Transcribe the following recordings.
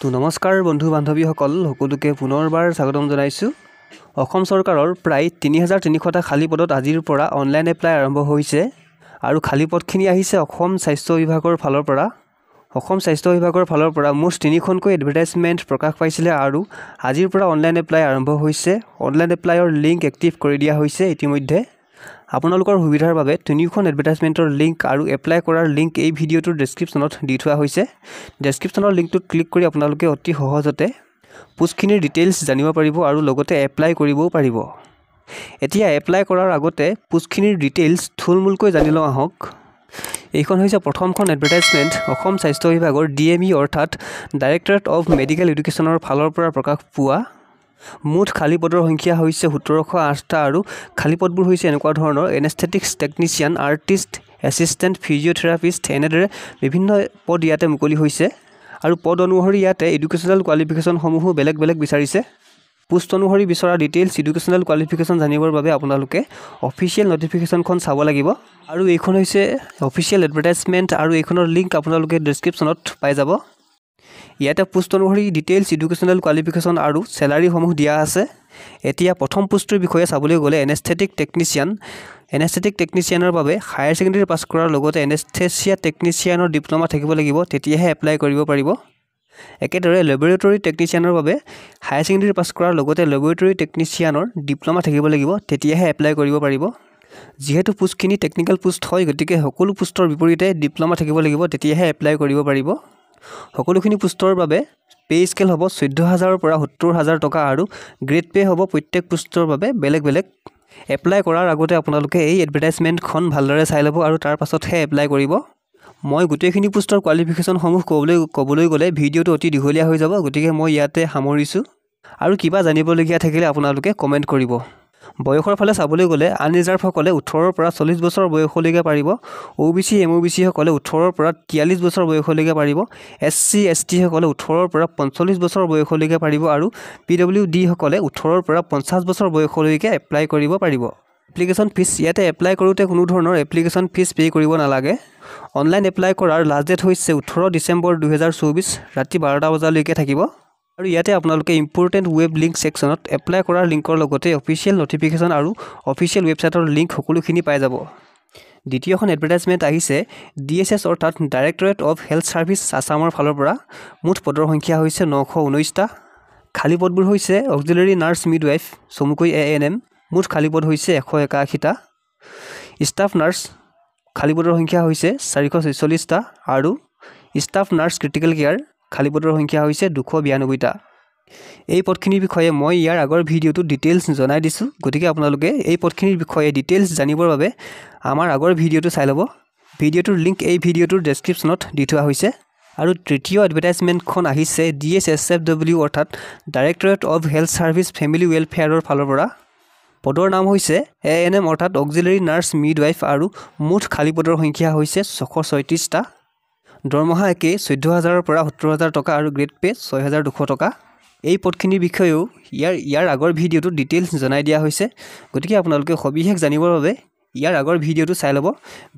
তো নমস্কাৰ বন্ধু বান্ধৱীসকল সকলোকে পুনৰবাৰ স্বাগতম জনাইছোঁ। অসম চৰকাৰৰ প্ৰায় ৩৩০০টা খালী পদত আজিৰ পৰা অনলাইন এপ্লাই আৰম্ভ হৈছে আৰু খালী পদখিনি আহিছে অসম স্বাস্থ্য বিভাগৰ ফালৰ পৰা। অসম স্বাস্থ্য বিভাগৰ ফালৰ পৰা মুঠ ৩খনকৈ এডভাৰটাইজমেণ্ট প্ৰকাশ পাইছিলে আৰু আজিৰ পৰা অনলাইন এপ্লাই আৰম্ভ হৈছে। অনলাইন এপ্লাইৰ লিংক এক্টিভ কৰি দিয়া হৈছে ইতিমধ্যে। আপোনালোকৰ সুবিধাৰ বাবে ৩খন এডভাৰটাইজমেণ্টৰ লিংক আৰু এপ্লাই কৰাৰ লিংক এই ভিডিঅ'টোৰ ডেছক্ৰিপশ্যনত দি থোৱা হৈছে। ডেছক্ৰিপশ্যনৰ লিংকটোত ক্লিক কৰি আপোনালোকে অতি সহজতে পোষ্টখিনিৰ ডিটেইলছ জানিব পাৰিব আৰু লগতে এপ্লাই কৰিবও পাৰিব। এতিয়া এপ্লাই কৰাৰ আগতে পোষ্টখিনিৰ ডিটেইলছ থুলমূলকৈ জানি লওঁ আহক। এইখন হৈছে প্ৰথমখন এডভাৰটাইজমেণ্ট অসম স্বাস্থ্য বিভাগৰ DME অৰ্থাৎ ডাইৰেক্টৰেট অফ মেডিকেল এডুকেশ্যনৰ ফালৰ পৰা প্ৰকাশ পোৱা। মুঠ খালী পদৰ সংখ্যা হৈছে ১৭০৮টা আৰু খালী পদবোৰ হৈছে এনেকুৱা ধৰণৰ anaesthetics technician, artist, assistant, physiotherapist, এনেদৰে বিভিন্ন পদ ইয়াতে মুকলি হৈছে আৰু পদ অনুসৰি ইয়াতে এডুকেশ্যনেল কোৱালিফিকেশ্যনসমূহো বেলেগ বেলেগ বিচাৰিছে। পোষ্ট অনুসৰি বিচৰা ডিটেইলছ এডুকেশ্যনেল কোৱালিফিকেশ্যন জানিবৰ বাবে আপোনালোকে অফিচিয়েল নটিফিকেশ্যনখন চাব লাগিব আৰু এইখন হৈছে অফিচিয়েল এডভাৰটাইজমেণ্ট আৰু এইখনৰ লিংক আপোনালোকে ডেছক্ৰিপশ্যনত পাই যাব। ইয়াতে পোষ্ট অনুসৰি ডিটেইলছ এডুকেশ্যনেল কোৱালিফিকেশ্যন আৰু চেলাৰীসমূহ দিয়া আছে। এতিয়া প্ৰথম পোষ্টটোৰ বিষয়ে চাবলৈ গ'লে এনেস্থেটিক টেকনিচিয়ানৰ বাবে হায়াৰ ছেকেণ্ডেৰী পাছ কৰাৰ লগতে এনেস্থেচিয়া টেকনিচিয়ানৰ ডিপ্ল'মা থাকিব লাগিব, তেতিয়াহে এপ্লাই কৰিব পাৰিব। একেদৰে লেবৰেটৰী টেকনিচিয়ানৰ বাবে হায়াৰ ছেকেণ্ডেৰী পাছ কৰাৰ লগতে লেবৰেটৰী টেকনিচিয়ানৰ ডিপ্ল'মা থাকিব লাগিব, তেতিয়াহে এপ্লাই কৰিব পাৰিব। যিহেতু পোষ্টখিনি টেকনিকেল পোষ্ট হয়, গতিকে সকলো পোষ্টৰ বিপৰীতে ডিপ্ল'মা থাকিব লাগিব, তেতিয়াহে এপ্লাই কৰিব পাৰিব। সকলোখিনি পোষ্টৰ বাবে পে স্কেল হ'ব ১৪,০০০ৰ পৰা ৭০,০০০ টকা আৰু গ্ৰেড পে হ'ব প্ৰত্যেক পোষ্টৰ বাবে বেলেগ বেলেগ। এপ্লাই কৰাৰ আগতে আপোনালোকে এই এডভাৰটাইজমেণ্টখন ভালদৰে চাই ল'ব আৰু তাৰ পাছতহে এপ্লাই কৰিব। মই গোটেইখিনি পোষ্টৰ কোৱালিফিকেশ্যনসমূহ ক'বলৈ গ'লে ভিডিঅ'টো অতি দীঘলীয়া হৈ যাব, গতিকে মই ইয়াতে সামৰিছোঁ আৰু কিবা জানিবলগীয়া থাকিলে আপোনালোকে কমেণ্ট কৰিব। বয়সৰ ফালে চাবলৈ গ'লে আনৰিজাৰ্ভসকলে ১৮ৰ পৰা ৪০ বছৰ বয়সলৈকে পাৰিব। OBC MOBC সকলে ১৮ৰ পৰা ৪৩ বছৰ বয়সলৈকে পাৰিব। SC ST সকলে ১৮ৰ পৰা ৪৫ বছৰ বয়সলৈকে পাৰিব আৰু PWD সকলে ১৮ৰ পৰা ৫০ বছৰ বয়সলৈকে এপ্লাই কৰিব পাৰিব। এপ্লিকেশ্যন ফিজ ইয়াতে এপ্লাই কৰোঁতে কোনো ধৰণৰ এপ্লিকেশ্যন ফিজ পে' কৰিব নালাগে। অনলাইন এপ্লাই কৰাৰ লাষ্ট ডেট হৈছে ১৮ ডিচেম্বৰ ২০২৪ ৰাতি ১২টা বজালৈকে থাকিব আৰু ইয়াতে আপোনালোকে ইম্পৰ্টেণ্ট ৱেব লিংক ছেকশ্যনত এপ্লাই কৰাৰ লিংকৰ লগতে অফিচিয়েল নটিফিকেশ্যন আৰু অফিচিয়েল ৱেবছাইটৰ লিংক সকলোখিনি পাই যাব। দ্বিতীয়খন এডভাৰটাইজমেণ্ট আহিছে DSS অৰ্থাৎ ডাইৰেক্টৰেট অফ হেল্থ ছাৰ্ভিচ আছামৰ ফালৰ পৰা। মুঠ পদৰ সংখ্যা হৈছে ৯১৯টা। খালী পদবোৰ হৈছে অক্সিলাৰী নাৰ্ছ মিডৱাইফ চমুকৈ ANM। মুঠ খালী পদ হৈছে ১৮১টা। ষ্টাফ নাৰ্ছ খালী পদৰ সংখ্যা হৈছে ৪৪৬টা আৰু ষ্টাফ নাৰ্ছ ক্ৰিটিকেল কেয়াৰ খালী পদৰ সংখ্যা হৈছে ২৯২টা। এই পদখিনিৰ বিষয়ে মই ইয়াৰ আগৰ ভিডিঅ'টোত ডিটেইলছ জনাই দিছোঁ, গতিকে আপোনালোকে এই পদখিনিৰ বিষয়ে ডিটেইলছ জানিবৰ বাবে আমাৰ আগৰ ভিডিঅ'টো চাই ল'ব। ভিডিঅ'টোৰ লিংক এই ভিডিঅ'টোৰ ডেছক্ৰিপশ্যনত দি থোৱা হৈছে। আৰু তৃতীয় এডভাৰটাইজমেণ্টখন আহিছে DSSFW অৰ্থাৎ directorate of health service family ৱেলফেয়াৰৰ ফালৰ পৰা। পদৰ নাম হৈছে ANM অৰ্থাৎ অক্সিলাৰী নাৰ্ছ মিডৱাইফ আৰু মুঠ খালী পদৰ সংখ্যা হৈছে ৬৩৬টা। দৰমহা একেই ১৪,০০০ৰ পৰা ৭০,০০০ টকা আৰু গ্ৰেড পে ৬,২০০ টকা। এই পদখিনিৰ বিষয়েও ইয়াৰ আগৰ ভিডিঅ'টোত ডিটেইলছ জনাই দিয়া হৈছে, গতিকে আপোনালোকে সবিশেষ জানিবৰ বাবে ইয়াৰ আগৰ ভিডিঅ'টো চাই ল'ব।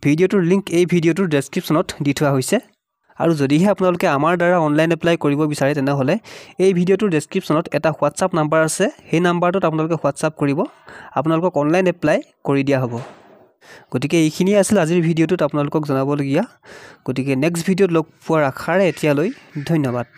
ভিডিঅ'টোৰ লিংক এই ভিডিঅ'টোৰ ডেছক্ৰিপশ্যনত দি থোৱা হৈছে। আৰু যদিহে আপোনালোকে আমাৰ দ্বাৰা অনলাইন এপ্লাই কৰিব বিচাৰে তেনেহ'লে এই ভিডিঅ'টোৰ ডেছক্ৰিপশ্যনত এটা হোৱাটছআপ নাম্বাৰ আছে, সেই নাম্বাৰটোত আপোনালোকে হোৱাটছআপ কৰিব, আপোনালোকক অনলাইন এপ্লাই কৰি দিয়া হ'ব। গতিকে এইখিনিয়ে আছিল আজিৰ ভিডিঅ'টোত আপোনালোকক জনাবলগীয়া। গতিকে নেক্সট ভিডিঅ'ত লগ পোৱাৰ আশাৰে এতিয়ালৈ ধন্যবাদ।